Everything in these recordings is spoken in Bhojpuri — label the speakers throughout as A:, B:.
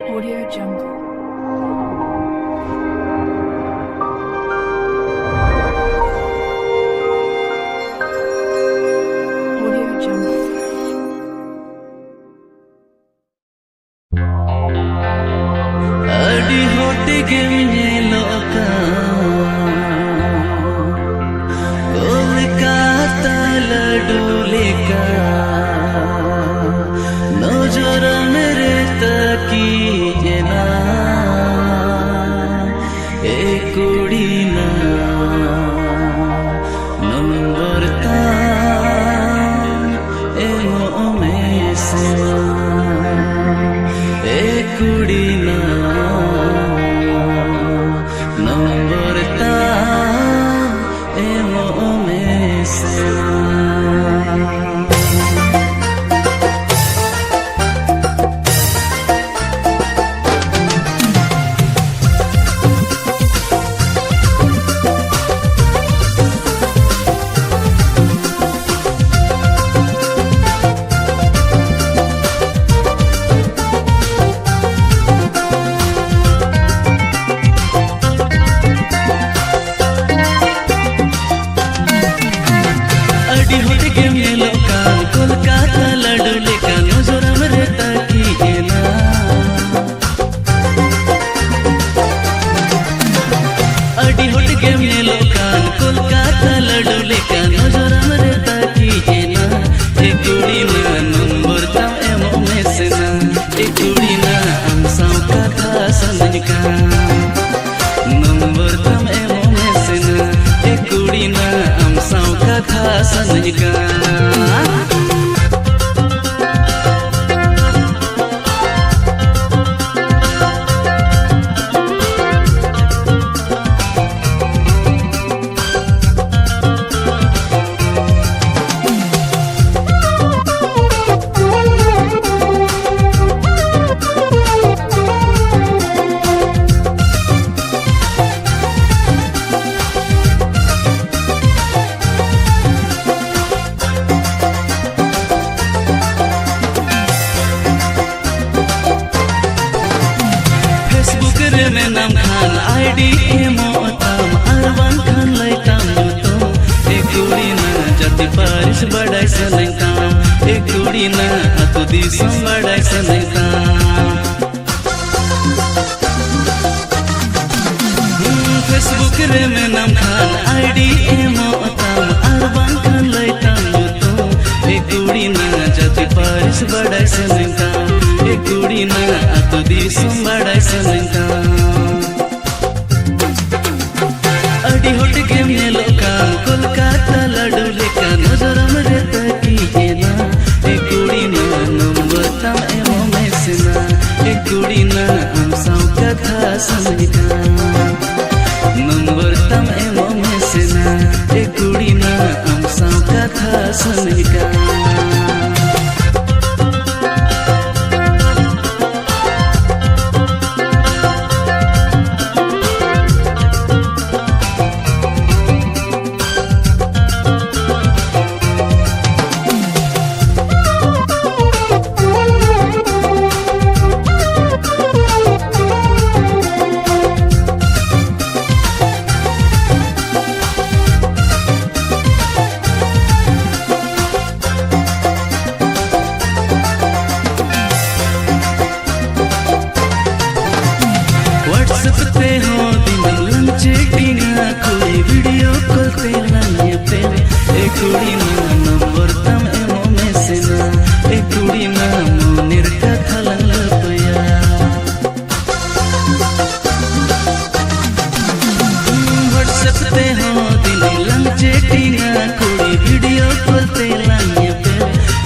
A: Audio Jungle. Audio Jungle.
B: Adi hote gemye loka Kolkata laduleka नजर मेरे तकी जना ए कुड़ी ना नंबर ता ए में से ए कुड़ी ना नंबर ता ए में से कोलकाता लडुलेका नजर मेरे तकी जना अडी होट गेम ने लोकान कोलकाता लडुलेका नजर मेरे तकी जना ए कुड़ी ना नंबर ता एमो मेसेना ए कुड़ी ना हम साव कथा संदनिका नंबर ता एमो मेसेना ए कुड़ी ना हम साव कथा संदनिका में नाम खान आईडी मोतम अरबान खान लैताम तुम एक कुड़ी ना जाति पारिश बड़ाई सनैताम एक कुड़ी ना अतो दिसम बड़ाई सनैताम फेसबुक रे में नाम खान आईडी मोतम अरबान खान लैताम तुम एक कुड़ी ना जाति पारिश बड़ाई सनैताम एक कुड़ी ना अतो दिसम बड़ाई सनैताम अडी होट गेम ने लोकान कोलकाता लडुलेका नजर मेरे तकी जना ए कुड़ी ना नंबर ता एमो मेसेना ए कुड़ी ना हम साव कथा संदनिका नंबर ता एमो मेसेना ए कुड़ी ना हम साव कथा संदनिका व्हाट्सएप हो दिन लंच टिंगा कोई वीडियो कॉल पे लाने पे ए कुड़ी ना नंबर तम एमो मेसेना ए कुड़ी ना मोनिर का खलन लपया व्हाट्सएप पे हो दिन लंच टिंगा कोई वीडियो कॉल पे लाने पे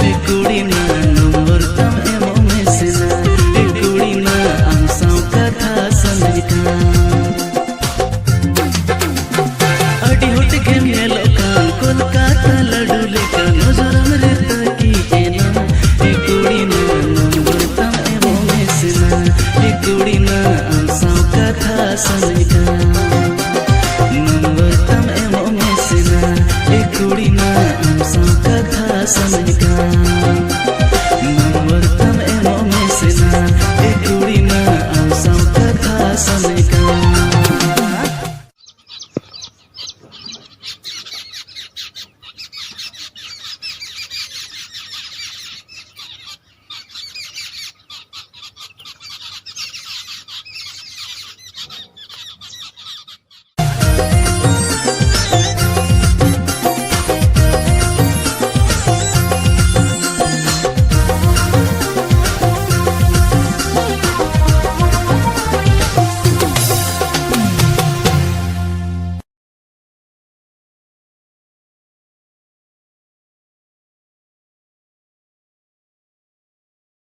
B: ए कुड़ी ना नंबर तम एमो मेसेना ए कुड़ी ना हम साव कथा संदनिका अडी होट गेम ने लोकान कोलकाता लडुलेका नजर मेरे तकी जना ए कुड़ी ना नंबर ता एमो मेसेना ए कुड़ी ना हम साव कथा संदनिका